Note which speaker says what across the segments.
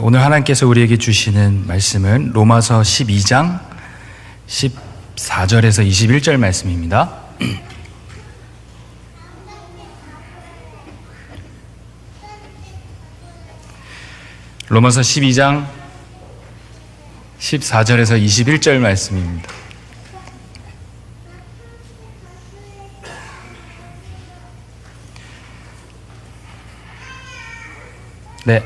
Speaker 1: 오늘 하나님께서 우리에게 주시는 말씀은 로마서 12장 14절에서 21절 말씀입니다. 로마서 12장 14절에서 21절 말씀입니다. 네,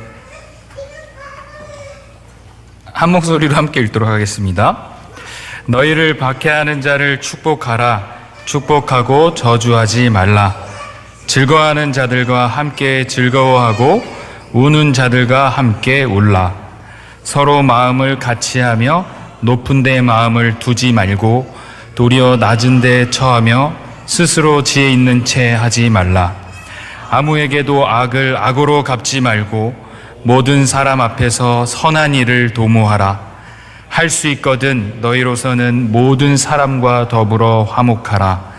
Speaker 1: 한 목소리로 함께 읽도록 하겠습니다. 너희를 박해하는 자를 축복하라. 축복하고 저주하지 말라. 즐거워하는 자들과 함께 즐거워하고 우는 자들과 함께 울라. 서로 마음을 같이하며 높은 데 마음을 두지 말고 도리어 낮은 데 처하며 스스로 지혜 있는 채 하지 말라. 아무에게도 악을 악으로 갚지 말고 모든 사람 앞에서 선한 일을 도모하라. 할 수 있거든 너희로서는 모든 사람과 더불어 화목하라.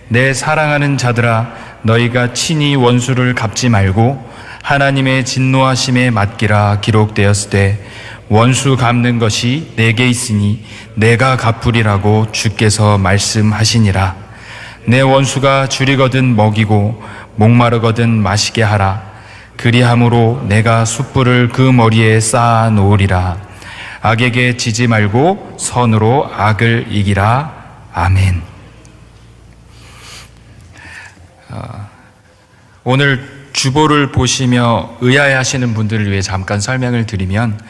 Speaker 1: 내 사랑하는 자들아, 너희가 친히 원수를 갚지 말고 하나님의 진노하심에 맡기라. 기록되었으되 원수 갚는 것이 내게 있으니 내가 갚으리라고 주께서 말씀하시니라. 내 원수가 줄이거든 먹이고 목마르거든 마시게 하라. 그리함으로 내가 숯불을 그 머리에 쌓아 놓으리라. 악에게 지지 말고 선으로 악을 이기라. 아멘. 오늘 주보를 보시며 의아해하시는 분들을 위해 잠깐 설명을 드리면,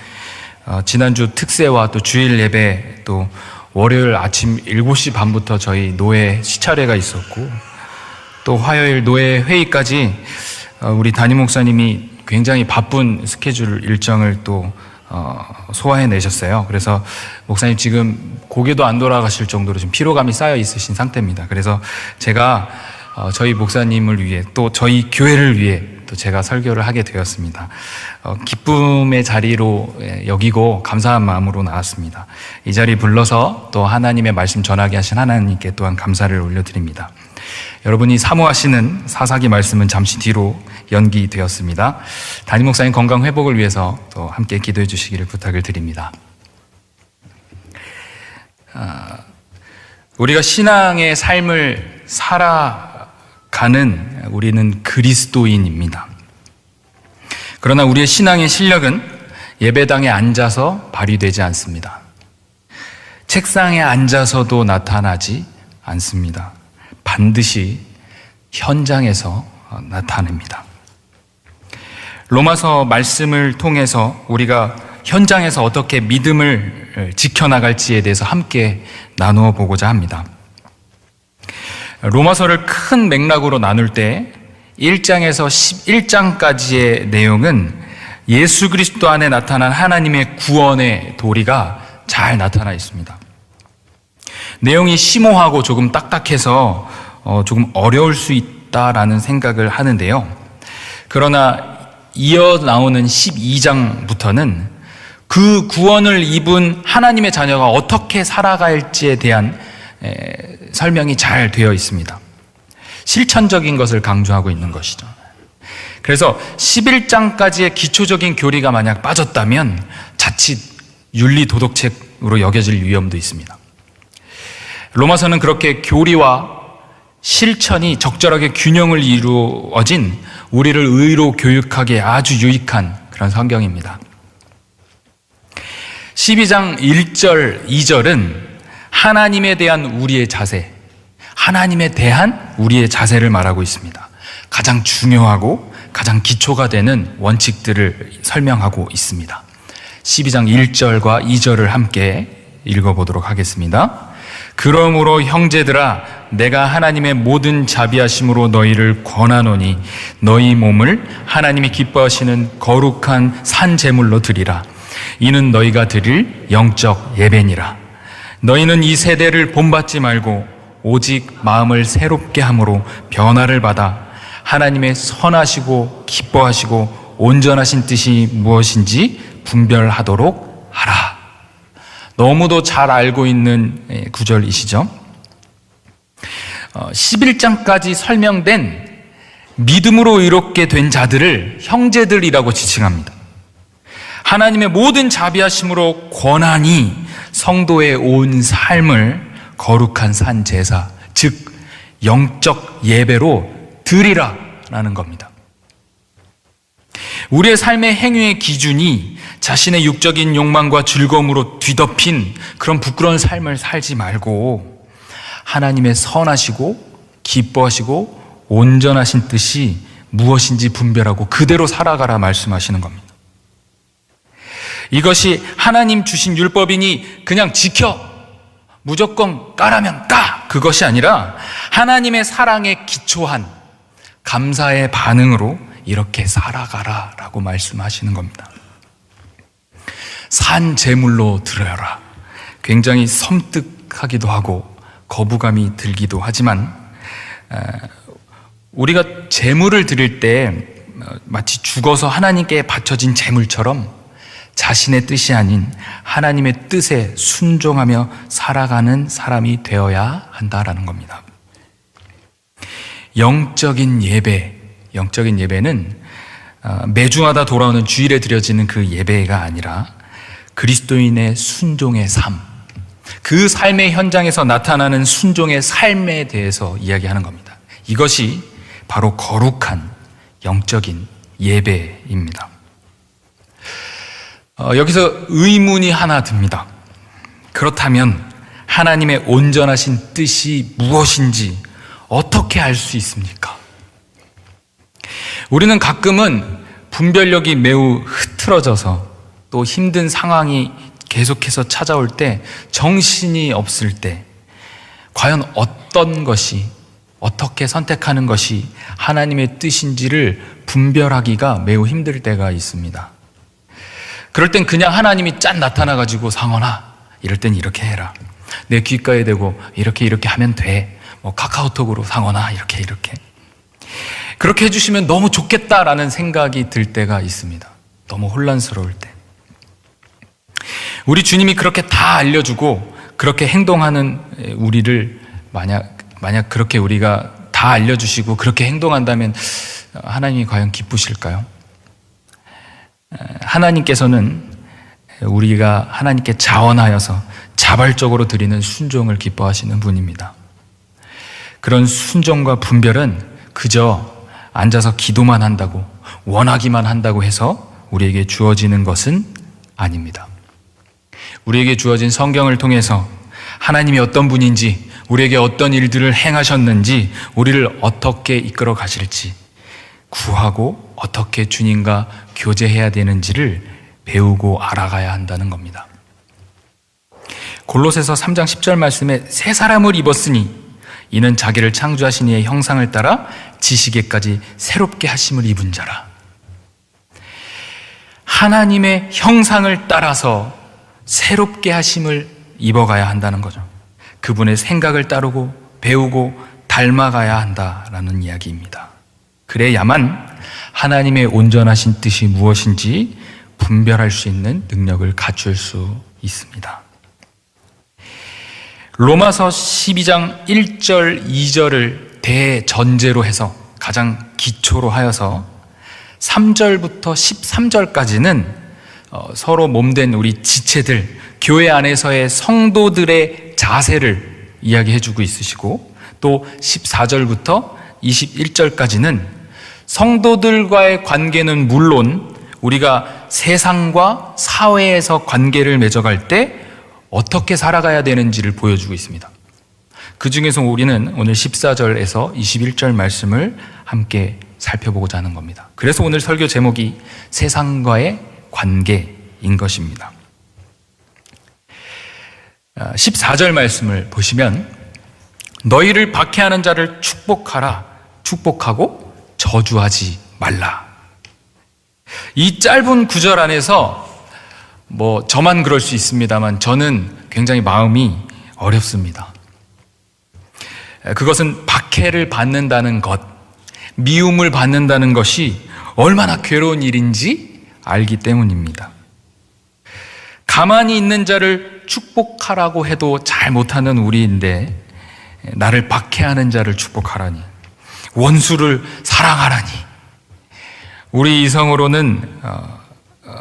Speaker 1: 지난주 특세와 또 주일 예배, 또 월요일 아침 7시 반부터 저희 노예 시차례가 있었고, 또 화요일 노예 회의까지 우리 담임 목사님이 굉장히 바쁜 스케줄 일정을 또 소화해내셨어요. 그래서 목사님 지금 고개도 안 돌아가실 정도로 지금 피로감이 쌓여 있으신 상태입니다. 그래서 제가 저희 목사님을 위해 또 저희 교회를 위해 또 제가 설교를 하게 되었습니다. 기쁨의 자리로 여기고 감사한 마음으로 나왔습니다. 이 자리 불러서 또 하나님의 말씀 전하게 하신 하나님께 또한 감사를 올려드립니다. 여러분이 사모하시는 사사기 말씀은 잠시 뒤로 연기되었습니다. 담임 목사님 건강 회복을 위해서 또 함께 기도해 주시기를 부탁을 드립니다. 우리가 신앙의 삶을 살아가는 우리는 그리스도인입니다. 그러나 우리의 신앙의 실력은 예배당에 앉아서 발휘되지 않습니다. 책상에 앉아서도 나타나지 않습니다. 반드시 현장에서 나타냅니다. 로마서 말씀을 통해서 우리가 현장에서 어떻게 믿음을 지켜나갈지에 대해서 함께 나누어 보고자 합니다. 로마서를 큰 맥락으로 나눌 때 1장에서 11장까지의 내용은 예수 그리스도 안에 나타난 하나님의 구원의 도리가 잘 나타나 있습니다. 내용이 심오하고 조금 딱딱해서 조금 어려울 수 있다라는 생각을 하는데요. 그러나 이어 나오는 12장부터는 그 구원을 입은 하나님의 자녀가 어떻게 살아갈지에 대한 설명이 잘 되어 있습니다. 실천적인 것을 강조하고 있는 것이죠. 그래서 11장까지의 기초적인 교리가 만약 빠졌다면 자칫 윤리 도덕책으로 여겨질 위험도 있습니다. 로마서는 그렇게 교리와 실천이 적절하게 균형을 이루어진 우리를 의로 교육하기에 아주 유익한 그런 성경입니다. 12장 1절, 2절은 하나님에 대한 우리의 자세, 하나님에 대한 우리의 자세를 말하고 있습니다. 가장 중요하고 가장 기초가 되는 원칙들을 설명하고 있습니다. 12장 1절과 2절을 함께 읽어보도록 하겠습니다. 그러므로 형제들아, 내가 하나님의 모든 자비하심으로 너희를 권하노니 너희 몸을 하나님이 기뻐하시는 거룩한 산 제물로 드리라. 이는 너희가 드릴 영적 예배니라. 너희는 이 세대를 본받지 말고 오직 마음을 새롭게 함으로 변화를 받아 하나님의 선하시고 기뻐하시고 온전하신 뜻이 무엇인지 분별하도록 하라. 너무도 잘 알고 있는 구절이시죠. 11장까지 설명된 믿음으로 의롭게 된 자들을 형제들이라고 지칭합니다. 하나님의 모든 자비하심으로 권한이 성도의 온 삶을 거룩한 산 제사, 즉 영적 예배로 드리라 라는 겁니다. 우리의 삶의 행위의 기준이 자신의 육적인 욕망과 즐거움으로 뒤덮인 그런 부끄러운 삶을 살지 말고 하나님의 선하시고 기뻐하시고 온전하신 뜻이 무엇인지 분별하고 그대로 살아가라 말씀하시는 겁니다. 이것이 하나님 주신 율법이니 그냥 지켜, 무조건 까라면 까, 그것이 아니라 하나님의 사랑에 기초한 감사의 반응으로 이렇게 살아가라 라고 말씀하시는 겁니다. 산 제물로 드려라. 굉장히 섬뜩하기도 하고 거부감이 들기도 하지만 우리가 제물을 드릴 때 마치 죽어서 하나님께 바쳐진 제물처럼 자신의 뜻이 아닌 하나님의 뜻에 순종하며 살아가는 사람이 되어야 한다라는 겁니다. 영적인 예배는 매주마다 돌아오는 주일에 드려지는 그 예배가 아니라 그리스도인의 순종의 삶, 그 삶의 현장에서 나타나는 순종의 삶에 대해서 이야기하는 겁니다. 이것이 바로 거룩한 영적인 예배입니다. 여기서 의문이 하나 듭니다. 그렇다면 하나님의 온전하신 뜻이 무엇인지 어떻게 알 수 있습니까? 우리는 가끔은 분별력이 매우 흐트러져서 또 힘든 상황이 계속해서 찾아올 때, 정신이 없을 때 과연 어떤 것이, 어떻게 선택하는 것이 하나님의 뜻인지를 분별하기가 매우 힘들 때가 있습니다. 그럴 땐 그냥 하나님이 짠 나타나가지고 상원아, 이럴 땐 이렇게 해라. 내 귓가에 대고 이렇게 하면 돼. 카카오톡으로 상원아, 이렇게. 그렇게 해주시면 너무 좋겠다라는 생각이 들 때가 있습니다. 너무 혼란스러울 때. 우리 주님이 그렇게 다 알려주고 그렇게 행동하는 우리를 만약 그렇게 우리가 다 알려주시고 그렇게 행동한다면 하나님이 과연 기쁘실까요? 하나님께서는 우리가 하나님께 자원하여서 자발적으로 드리는 순종을 기뻐하시는 분입니다. 그런 순종과 분별은 그저 앉아서 기도만 한다고, 원하기만 한다고 해서 우리에게 주어지는 것은 아닙니다. 우리에게 주어진 성경을 통해서 하나님이 어떤 분인지, 우리에게 어떤 일들을 행하셨는지, 우리를 어떻게 이끌어 가실지 구하고 어떻게 주님과 교제해야 되는지를 배우고 알아가야 한다는 겁니다. 골로새서 3장 10절 말씀에 새 사람을 입었으니 이는 자기를 창조하신 이의 형상을 따라 지시기까지 새롭게 하심을 입은 자라. 하나님의 형상을 따라서 새롭게 하심을 입어가야 한다는 거죠. 그분의 생각을 따르고 배우고 닮아가야 한다라는 이야기입니다. 그래야만 하나님의 온전하신 뜻이 무엇인지 분별할 수 있는 능력을 갖출 수 있습니다. 로마서 12장 1절, 2절을 대전제로 해서 가장 기초로 하여서 3절부터 13절까지는 서로 몸된 우리 지체들, 교회 안에서의 성도들의 자세를 이야기해주고 있으시고, 또 14절부터 21절까지는 성도들과의 관계는 물론 우리가 세상과 사회에서 관계를 맺어갈 때 어떻게 살아가야 되는지를 보여주고 있습니다. 그 중에서 우리는 오늘 14절에서 21절 말씀을 함께 살펴보고자 하는 겁니다. 그래서 오늘 설교 제목이 세상과의 관계인 것입니다. 14절 말씀을 보시면 너희를 박해하는 자를 축복하라, 축복하고 저주하지 말라. 이 짧은 구절 안에서 저만 그럴 수 있습니다만 저는 굉장히 마음이 어렵습니다. 그것은 박해를 받는다는 것, 미움을 받는다는 것이 얼마나 괴로운 일인지 알기 때문입니다. 가만히 있는 자를 축복하라고 해도 잘 못하는 우리인데 나를 박해하는 자를 축복하라니, 원수를 사랑하라니. 우리 이성으로는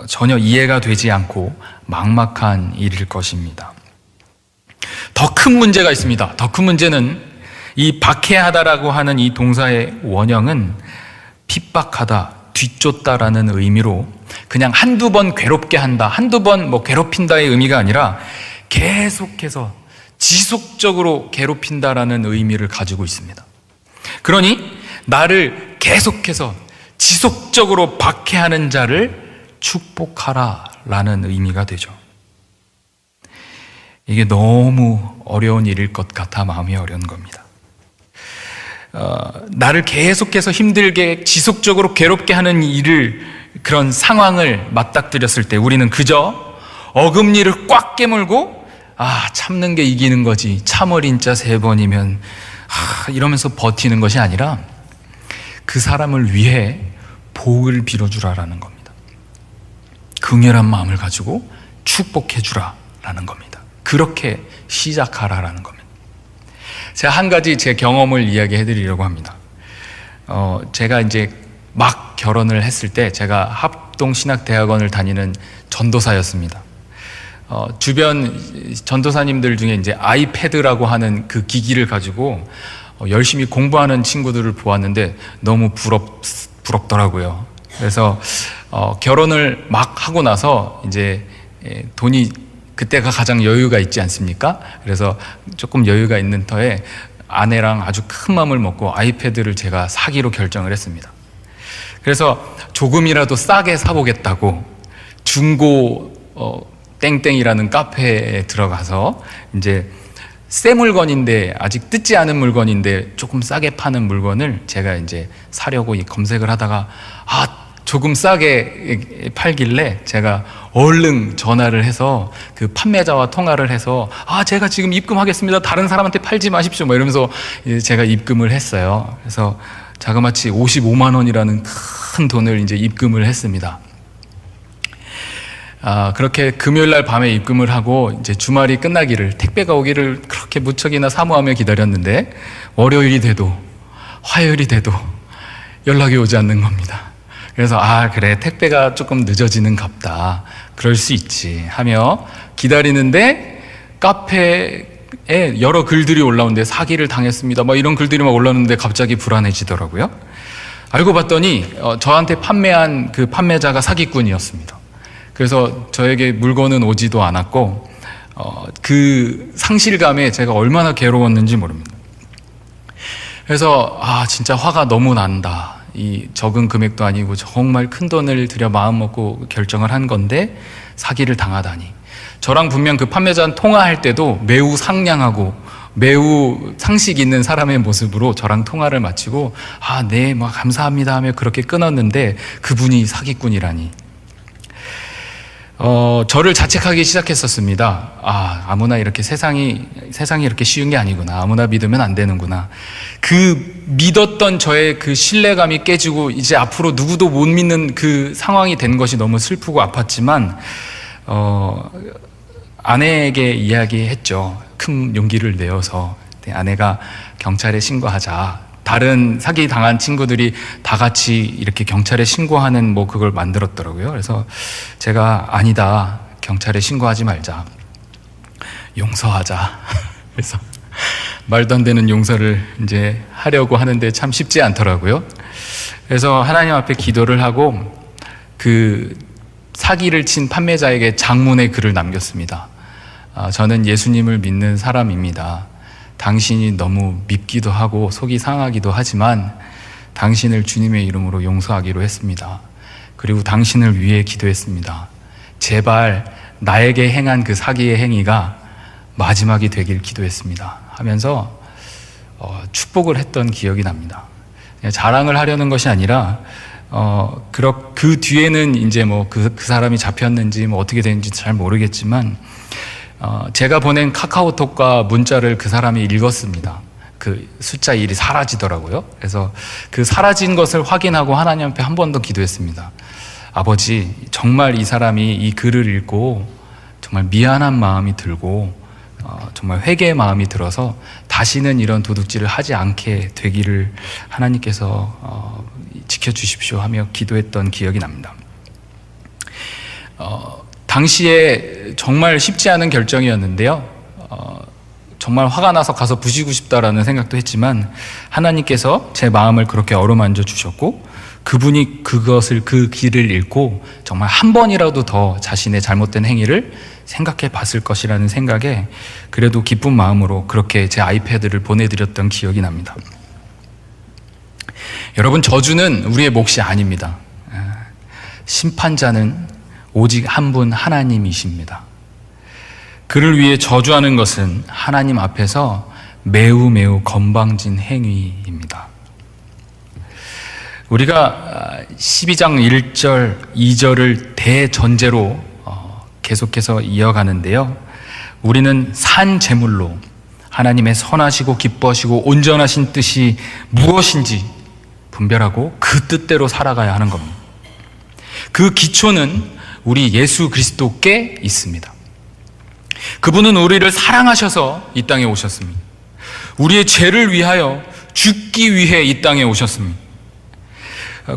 Speaker 1: 전혀 이해가 되지 않고 막막한 일일 것입니다. 더 큰 문제가 있습니다. 더 큰 문제는 이 박해하다라고 하는 이 동사의 원형은 핍박하다, 뒤쫓다라는 의미로 그냥 한두 번 괴롭게 한다, 한두 번 괴롭힌다의 의미가 아니라 계속해서 지속적으로 괴롭힌다라는 의미를 가지고 있습니다. 그러니 나를 계속해서 지속적으로 박해하는 자를 축복하라라는 의미가 되죠. 이게 너무 어려운 일일 것 같아 마음이 어려운 겁니다. 나를 계속해서 힘들게 지속적으로 괴롭게 하는 그런 상황을 맞닥뜨렸을 때 우리는 그저 어금니를 꽉 깨물고 참는 게 이기는 거지, 참을 인자 3번이면 이러면서 버티는 것이 아니라 그 사람을 위해 복을 빌어주라라는 겁니다. 긍휼한 마음을 가지고 축복해주라라는 겁니다. 그렇게 시작하라라는 겁니다. 제가 한 가지 제 경험을 이야기해 드리려고 합니다. 제가 이제 막 결혼을 했을 때 제가 합동신학대학원을 다니는 전도사였습니다. 주변 전도사님들 중에 이제 아이패드라고 하는 그 기기를 가지고 열심히 공부하는 친구들을 보았는데 너무 부럽더라고요. 그래서 결혼을 막 하고 나서 이제 돈이 그때가 가장 여유가 있지 않습니까? 그래서 조금 여유가 있는 터에 아내랑 아주 큰 마음을 먹고 아이패드를 제가 사기로 결정을 했습니다. 그래서 조금이라도 싸게 사보겠다고 중고 땡땡이라는 카페에 들어가서 이제 새 물건인데 아직 뜯지 않은 물건인데 조금 싸게 파는 물건을 제가 이제 사려고 검색을 하다가 조금 싸게 팔길래 제가 얼른 전화를 해서 그 판매자와 통화를 해서 제가 지금 입금하겠습니다. 다른 사람한테 팔지 마십시오. 이러면서 제가 입금을 했어요. 그래서 자그마치 55만 원이라는 큰 돈을 이제 입금을 했습니다. 그렇게 금요일 날 밤에 입금을 하고 이제 주말이 끝나기를, 택배가 오기를 그렇게 무척이나 사모하며 기다렸는데 월요일이 돼도 화요일이 돼도 연락이 오지 않는 겁니다. 그래서 그래, 택배가 조금 늦어지는 갑다, 그럴 수 있지 하며 기다리는데 카페에 여러 글들이 올라오는데 사기를 당했습니다, 이런 글들이 막 올라오는데 갑자기 불안해지더라고요. 알고 봤더니 저한테 판매한 그 판매자가 사기꾼이었습니다. 그래서 저에게 물건은 오지도 않았고 그 상실감에 제가 얼마나 괴로웠는지 모릅니다. 그래서 진짜 화가 너무 난다. 이 적은 금액도 아니고 정말 큰 돈을 들여 마음 먹고 결정을 한 건데 사기를 당하다니. 저랑 분명 그 판매자는 통화할 때도 매우 상냥하고 매우 상식 있는 사람의 모습으로 저랑 통화를 마치고 네, 감사합니다 하며 그렇게 끊었는데 그분이 사기꾼이라니. 저를 자책하기 시작했었습니다. 아무나 이렇게 세상이 이렇게 쉬운 게 아니구나. 아무나 믿으면 안 되는구나. 그 믿었던 저의 그 신뢰감이 깨지고 이제 앞으로 누구도 못 믿는 그 상황이 된 것이 너무 슬프고 아팠지만, 아내에게 이야기했죠. 큰 용기를 내어서. 아내가 경찰에 신고하자. 다른 사기 당한 친구들이 다 같이 이렇게 경찰에 신고하는 그걸 만들었더라고요. 그래서 제가 아니다, 경찰에 신고하지 말자, 용서하자. 그래서 말도 안 되는 용서를 이제 하려고 하는데 참 쉽지 않더라고요. 그래서 하나님 앞에 기도를 하고 그 사기를 친 판매자에게 장문의 글을 남겼습니다. 저는 예수님을 믿는 사람입니다. 당신이 너무 밉기도 하고 속이 상하기도 하지만 당신을 주님의 이름으로 용서하기로 했습니다. 그리고 당신을 위해 기도했습니다. 제발 나에게 행한 그 사기의 행위가 마지막이 되길 기도했습니다 하면서 축복을 했던 기억이 납니다. 자랑을 하려는 것이 아니라 그 뒤에는 이제 그 사람이 잡혔는지 어떻게 됐는지 잘 모르겠지만 제가 보낸 카카오톡과 문자를 그 사람이 읽었습니다. 그 숫자 1이 사라지더라고요. 그래서 그 사라진 것을 확인하고 하나님 앞에 한 번 더 기도했습니다. 아버지, 정말 이 사람이 이 글을 읽고 정말 미안한 마음이 들고 정말 회개의 마음이 들어서 다시는 이런 도둑질을 하지 않게 되기를 하나님께서 지켜주십시오 하며 기도했던 기억이 납니다. 당시에 정말 쉽지 않은 결정이었는데요. 정말 화가 나서 가서 부시고 싶다라는 생각도 했지만 하나님께서 제 마음을 그렇게 어루만져 주셨고 그분이 그 길을 잃고 정말 한 번이라도 더 자신의 잘못된 행위를 생각해 봤을 것이라는 생각에 그래도 기쁜 마음으로 그렇게 제 아이패드를 보내드렸던 기억이 납니다. 여러분, 저주는 우리의 몫이 아닙니다. 심판자는 오직 한 분 하나님이십니다. 그를 위해 저주하는 것은 하나님 앞에서 매우 매우 건방진 행위입니다. 우리가 12장 1절, 2절을 대전제로 계속해서 이어가는데요. 우리는 산 제물로 하나님의 선하시고 기뻐하시고 온전하신 뜻이 무엇인지 분별하고 그 뜻대로 살아가야 하는 겁니다. 그 기초는 우리 예수 그리스도께 있습니다. 그분은 우리를 사랑하셔서 이 땅에 오셨습니다. 우리의 죄를 위하여 죽기 위해 이 땅에 오셨습니다.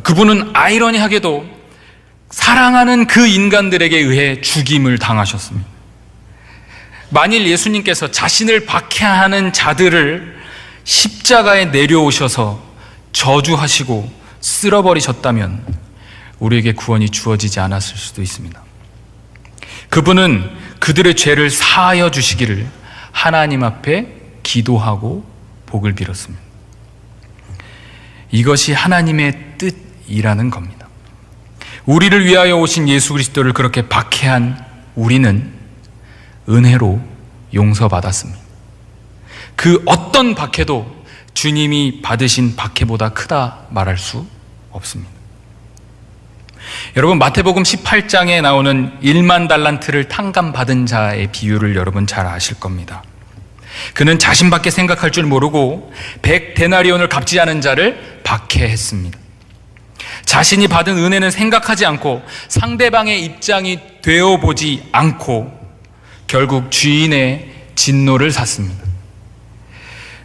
Speaker 1: 그분은 아이러니하게도 사랑하는 그 인간들에게 의해 죽임을 당하셨습니다. 만일 예수님께서 자신을 박해하는 자들을 십자가에 내려오셔서 저주하시고 쓸어버리셨다면 우리에게 구원이 주어지지 않았을 수도 있습니다. 그분은 그들의 죄를 사하여 주시기를 하나님 앞에 기도하고 복을 빌었습니다. 이것이 하나님의 뜻이라는 겁니다. 우리를 위하여 오신 예수 그리스도를 그렇게 박해한 우리는 은혜로 용서받았습니다. 그 어떤 박해도 주님이 받으신 박해보다 크다 말할 수 없습니다. 여러분, 마태복음 18장에 나오는 1만 달란트를 탕감받은 자의 비유를 여러분 잘 아실 겁니다. 그는 자신밖에 생각할 줄 모르고 100데나리온을 갚지 않은 자를 박해했습니다. 자신이 받은 은혜는 생각하지 않고 상대방의 입장이 되어보지 않고 결국 주인의 진노를 샀습니다.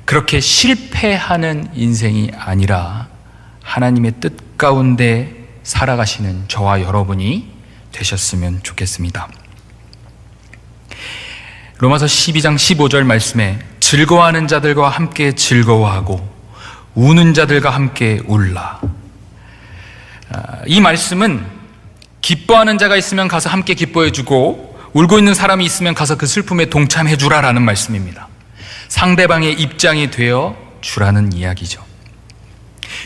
Speaker 1: 그렇게 실패하는 인생이 아니라 하나님의 뜻 가운데 살아가시는 저와 여러분이 되셨으면 좋겠습니다. 로마서 12장 15절 말씀에 즐거워하는 자들과 함께 즐거워하고 우는 자들과 함께 울라. 이 말씀은 기뻐하는 자가 있으면 가서 함께 기뻐해주고 울고 있는 사람이 있으면 가서 그 슬픔에 동참해주라라는 말씀입니다. 상대방의 입장이 되어 주라는 이야기죠.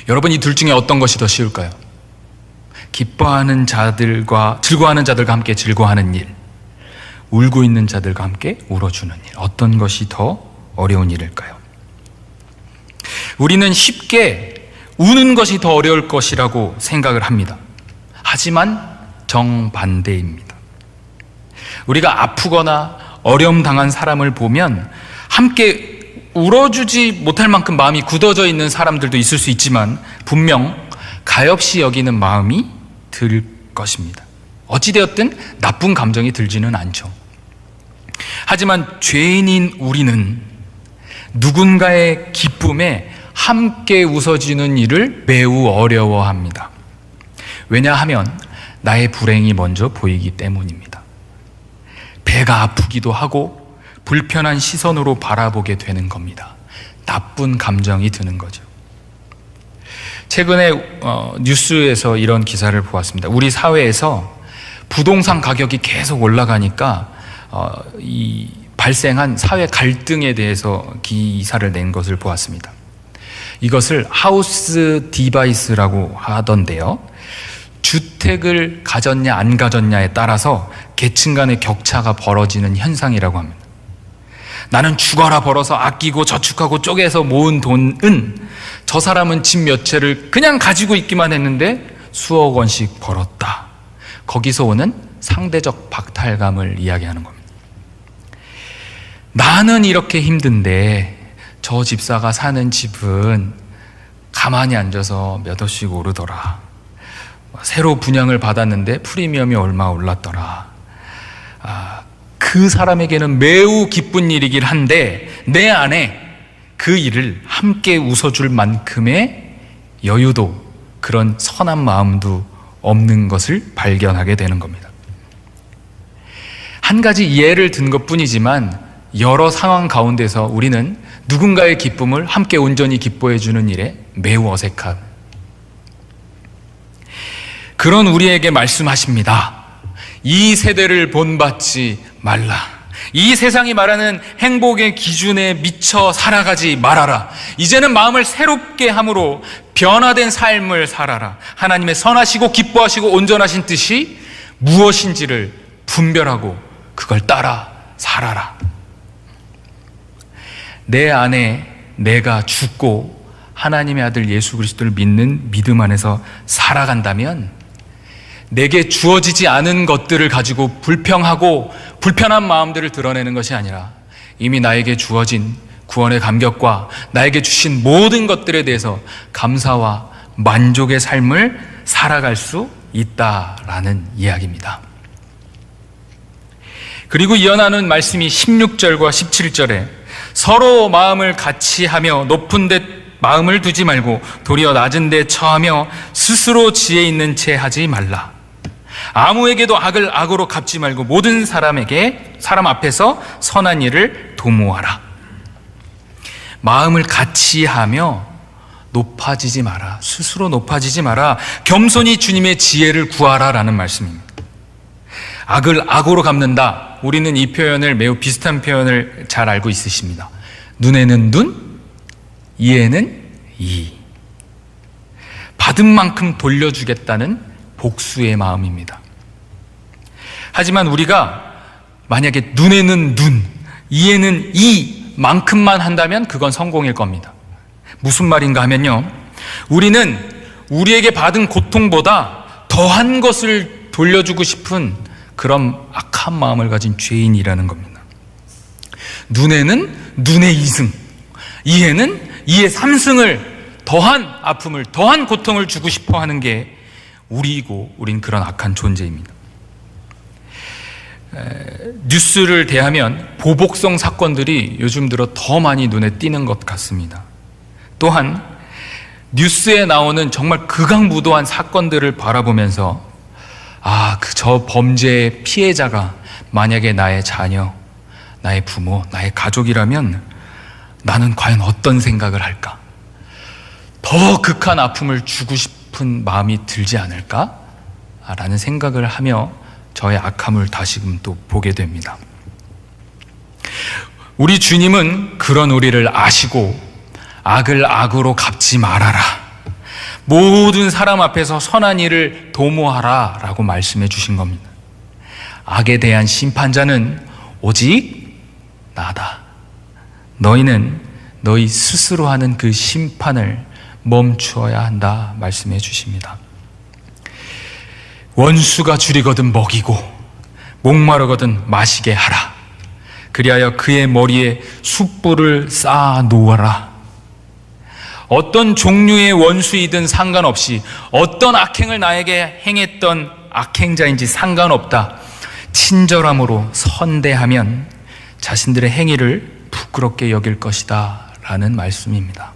Speaker 1: 여러분, 이 둘 중에 어떤 것이 더 쉬울까요? 기뻐하는 자들과 즐거워하는 자들과 함께 즐거워하는 일, 울고 있는 자들과 함께 울어주는 일, 어떤 것이 더 어려운 일일까요? 우리는 쉽게 우는 것이 더 어려울 것이라고 생각을 합니다. 하지만 정반대입니다. 우리가 아프거나 어려움 당한 사람을 보면 함께 울어주지 못할 만큼 마음이 굳어져 있는 사람들도 있을 수 있지만 분명 가엾이 여기는 마음이 들 것입니다. 어찌되었든 나쁜 감정이 들지는 않죠. 하지만 죄인인 우리는 누군가의 기쁨에 함께 웃어주는 일을 매우 어려워합니다. 왜냐하면 나의 불행이 먼저 보이기 때문입니다. 배가 아프기도 하고 불편한 시선으로 바라보게 되는 겁니다. 나쁜 감정이 드는 거죠. 최근에 뉴스에서 이런 기사를 보았습니다. 우리 사회에서 부동산 가격이 계속 올라가니까 이 발생한 사회 갈등에 대해서 기사를 낸 것을 보았습니다. 이것을 하우스 디바이스라고 하던데요. 주택을 가졌냐 안 가졌냐에 따라서 계층 간의 격차가 벌어지는 현상이라고 합니다. 나는 죽어라 벌어서 아끼고 저축하고 쪼개서 모은 돈은 저 사람은 집 몇 채를 그냥 가지고 있기만 했는데 수억 원씩 벌었다. 거기서 오는 상대적 박탈감을 이야기하는 겁니다. 나는 이렇게 힘든데 저 집사가 사는 집은 가만히 앉아서 몇 억씩 오르더라. 새로 분양을 받았는데 프리미엄이 얼마 올랐더라. 그 사람에게는 매우 기쁜 일이긴 한데 내 안에 그 일을 함께 웃어줄 만큼의 여유도 그런 선한 마음도 없는 것을 발견하게 되는 겁니다. 한 가지 예를 든 것뿐이지만 여러 상황 가운데서 우리는 누군가의 기쁨을 함께 온전히 기뻐해 주는 일에 매우 어색함. 그런 우리에게 말씀하십니다. 이 세대를 본받지 말라. 이 세상이 말하는 행복의 기준에 미쳐 살아가지 말아라. 이제는 마음을 새롭게 함으로 변화된 삶을 살아라. 하나님의 선하시고 기뻐하시고 온전하신 뜻이 무엇인지를 분별하고 그걸 따라 살아라. 내 안에 내가 죽고 하나님의 아들 예수 그리스도를 믿는 믿음 안에서 살아간다면 내게 주어지지 않은 것들을 가지고 불평하고 불편한 마음들을 드러내는 것이 아니라 이미 나에게 주어진 구원의 감격과 나에게 주신 모든 것들에 대해서 감사와 만족의 삶을 살아갈 수 있다라는 이야기입니다. 그리고 이어나는 말씀이 16절과 17절에 서로 마음을 같이 하며 높은 데 마음을 두지 말고 도리어 낮은 데 처하며 스스로 지혜 있는 채 하지 말라. 아무에게도 악을 악으로 갚지 말고 모든 사람 앞에서 선한 일을 도모하라. 마음을 같이 하며 높아지지 마라. 스스로 높아지지 마라. 겸손히 주님의 지혜를 구하라라는 말씀입니다. 악을 악으로 갚는다. 우리는 이 표현을 매우 비슷한 표현을 잘 알고 있으십니다. 눈에는 눈, 이에는 이. 받은 만큼 돌려주겠다는 복수의 마음입니다. 하지만 우리가 만약에 눈에는 눈, 이에는 이만큼만 한다면 그건 성공일 겁니다. 무슨 말인가 하면요, 우리는 우리에게 받은 고통보다 더한 것을 돌려주고 싶은 그런 악한 마음을 가진 죄인이라는 겁니다. 눈에는 눈의 2승, 이에는 이의 3승을 더한 아픔을, 더한 고통을 주고 싶어 하는 게 우리이고 우린 그런 악한 존재입니다. 뉴스를 대하면 보복성 사건들이 요즘 들어 더 많이 눈에 띄는 것 같습니다. 또한 뉴스에 나오는 정말 극악무도한 사건들을 바라보면서 저 범죄의 피해자가 만약에 나의 자녀, 나의 부모, 나의 가족이라면 나는 과연 어떤 생각을 할까? 더 극한 아픔을 주고 싶은 마음이 들지 않을까? 라는 생각을 하며 저의 악함을 다시금 또 보게 됩니다. 우리 주님은 그런 우리를 아시고 악을 악으로 갚지 말아라. 모든 사람 앞에서 선한 일을 도모하라 라고 말씀해 주신 겁니다. 악에 대한 심판자는 오직 나다. 너희는 너희 스스로 하는 그 심판을 멈추어야 한다 말씀해 주십니다. 원수가 줄이거든 먹이고 목마르거든 마시게 하라. 그리하여 그의 머리에 숯불을 쌓아 놓아라. 어떤 종류의 원수이든 상관없이 어떤 악행을 나에게 행했던 악행자인지 상관없다. 친절함으로 선대하면 자신들의 행위를 부끄럽게 여길 것이다 라는 말씀입니다.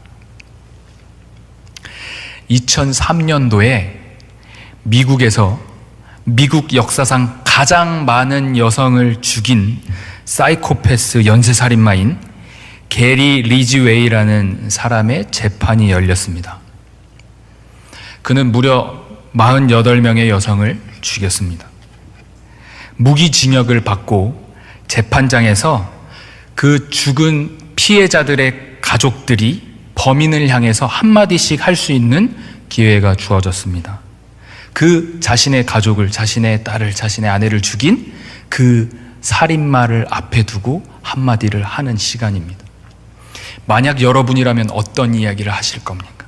Speaker 1: 2003년도에 미국에서 미국 역사상 가장 많은 여성을 죽인 사이코패스 연쇄살인마인 게리 리지웨이라는 사람의 재판이 열렸습니다. 그는 무려 48명의 여성을 죽였습니다. 무기징역을 받고 재판장에서 그 죽은 피해자들의 가족들이 범인을 향해서 한마디씩 할 수 있는 기회가 주어졌습니다. 그 자신의 가족을, 자신의 딸을, 자신의 아내를 죽인 그 살인마를 앞에 두고 한마디를 하는 시간입니다. 만약 여러분이라면 어떤 이야기를 하실 겁니까?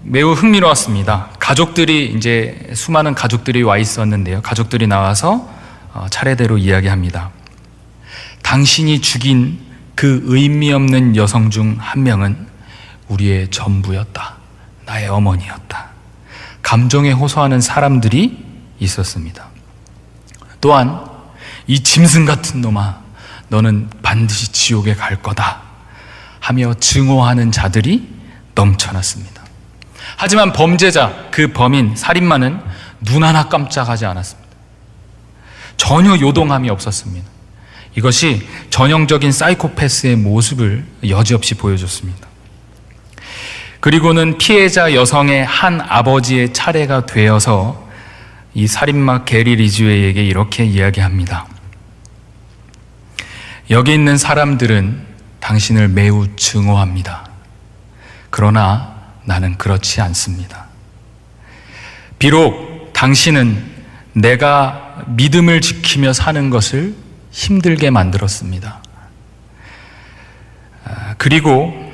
Speaker 1: 매우 흥미로웠습니다. 가족들이 이제 수많은 가족들이 와 있었는데요. 가족들이 나와서 차례대로 이야기합니다. 당신이 죽인 그 의미 없는 여성 중 한 명은 우리의 전부였다. 나의 어머니였다. 감정에 호소하는 사람들이 있었습니다. 또한 이 짐승 같은 놈아, 너는 반드시 지옥에 갈 거다 하며 증오하는 자들이 넘쳐났습니다. 하지만 범죄자, 그 범인, 살인마는 눈 하나 깜짝하지 않았습니다. 전혀 요동함이 없었습니다. 이것이 전형적인 사이코패스의 모습을 여지없이 보여줬습니다. 그리고는 피해자 여성의 한 아버지의 차례가 되어서 이 살인마 게리 리즈웨이에게 이렇게 이야기합니다. 여기 있는 사람들은 당신을 매우 증오합니다. 그러나 나는 그렇지 않습니다. 비록 당신은 내가 믿음을 지키며 사는 것을 힘들게 만들었습니다. 그리고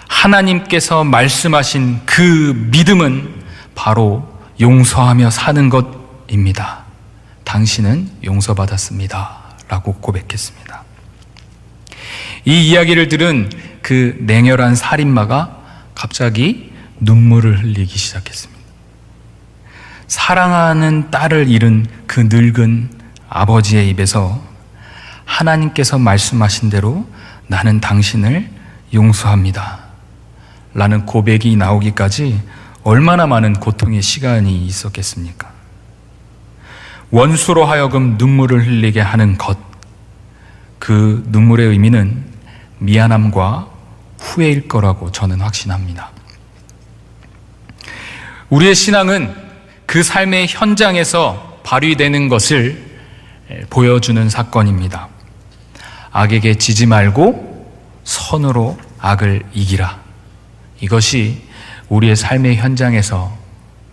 Speaker 1: 하나님께서 말씀하신 그 믿음은 바로 용서하며 사는 것입니다. 당신은 용서받았습니다. 라고 고백했습니다. 이 이야기를 들은 그 냉혈한 살인마가 갑자기 눈물을 흘리기 시작했습니다. 사랑하는 딸을 잃은 그 늙은 아버지의 입에서 하나님께서 말씀하신 대로 나는 당신을 용서합니다. 라는 고백이 나오기까지 얼마나 많은 고통의 시간이 있었겠습니까? 원수로 하여금 눈물을 흘리게 하는 것, 그 눈물의 의미는 미안함과 후회일 거라고 저는 확신합니다. 우리의 신앙은 그 삶의 현장에서 발휘되는 것을 보여주는 사건입니다. 악에게 지지 말고 선으로 악을 이기라. 이것이 우리의 삶의 현장에서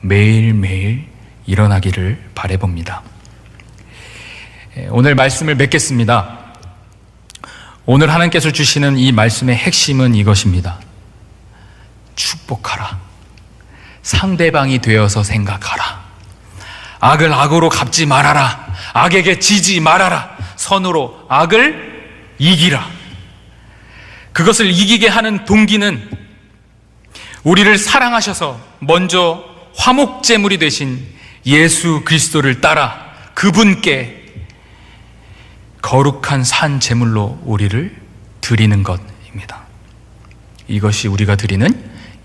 Speaker 1: 매일매일 일어나기를 바라봅니다. 오늘 말씀을 맺겠습니다. 오늘 하나님께서 주시는 이 말씀의 핵심은 이것입니다. 축복하라. 상대방이 되어서 생각하라. 악을 악으로 갚지 말아라. 악에게 지지 말아라. 선으로 악을 이기라. 그것을 이기게 하는 동기는 우리를 사랑하셔서 먼저 화목제물이 되신 예수 그리스도를 따라 그분께 거룩한 산 제물로 우리를 드리는 것입니다. 이것이 우리가 드리는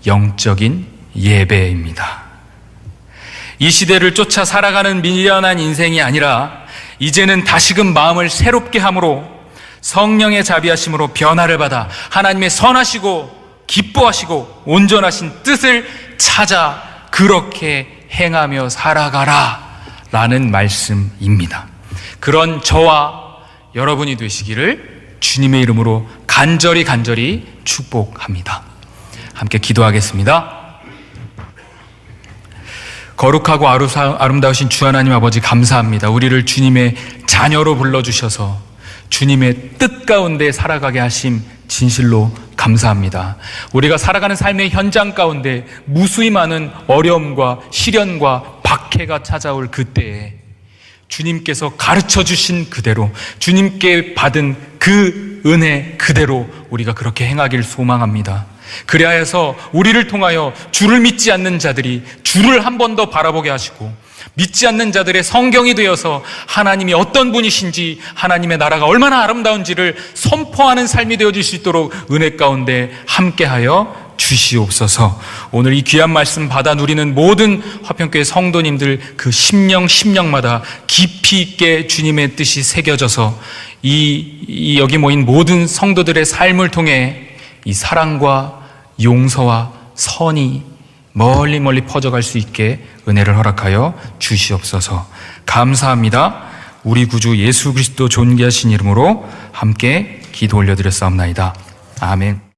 Speaker 1: 영적인 예배입니다. 이 시대를 쫓아 살아가는 미련한 인생이 아니라 이제는 다시금 마음을 새롭게 함으로 성령의 자비하심으로 변화를 받아 하나님의 선하시고 기뻐하시고 온전하신 뜻을 찾아 그렇게 행하며 살아가라 라는 말씀입니다. 그런 저와 여러분이 되시기를 주님의 이름으로 간절히 축복합니다. 함께 기도하겠습니다. 거룩하고 아름다우신 주 하나님 아버지 감사합니다. 우리를 주님의 자녀로 불러주셔서 주님의 뜻 가운데 살아가게 하심 진실로 감사합니다. 우리가 살아가는 삶의 현장 가운데 무수히 많은 어려움과 시련과 박해가 찾아올 그때에 주님께서 가르쳐 주신 그대로 주님께 받은 그 은혜 그대로 우리가 그렇게 행하길 소망합니다. 그래야 해서 우리를 통하여 주를 믿지 않는 자들이 주를 한 번 더 바라보게 하시고 믿지 않는 자들의 성경이 되어서 하나님이 어떤 분이신지 하나님의 나라가 얼마나 아름다운지를 선포하는 삶이 되어질 수 있도록 은혜 가운데 함께하여 주시옵소서. 오늘 이 귀한 말씀 받아 누리는 모든 화평교회 성도님들 그 심령마다 깊이 있게 주님의 뜻이 새겨져서 이 여기 모인 모든 성도들의 삶을 통해 이 사랑과 용서와 선이 멀리 퍼져갈 수 있게 은혜를 허락하여 주시옵소서. 감사합니다. 우리 구주 예수 그리스도 존귀하신 이름으로 함께 기도 올려드렸사옵나이다. 아멘.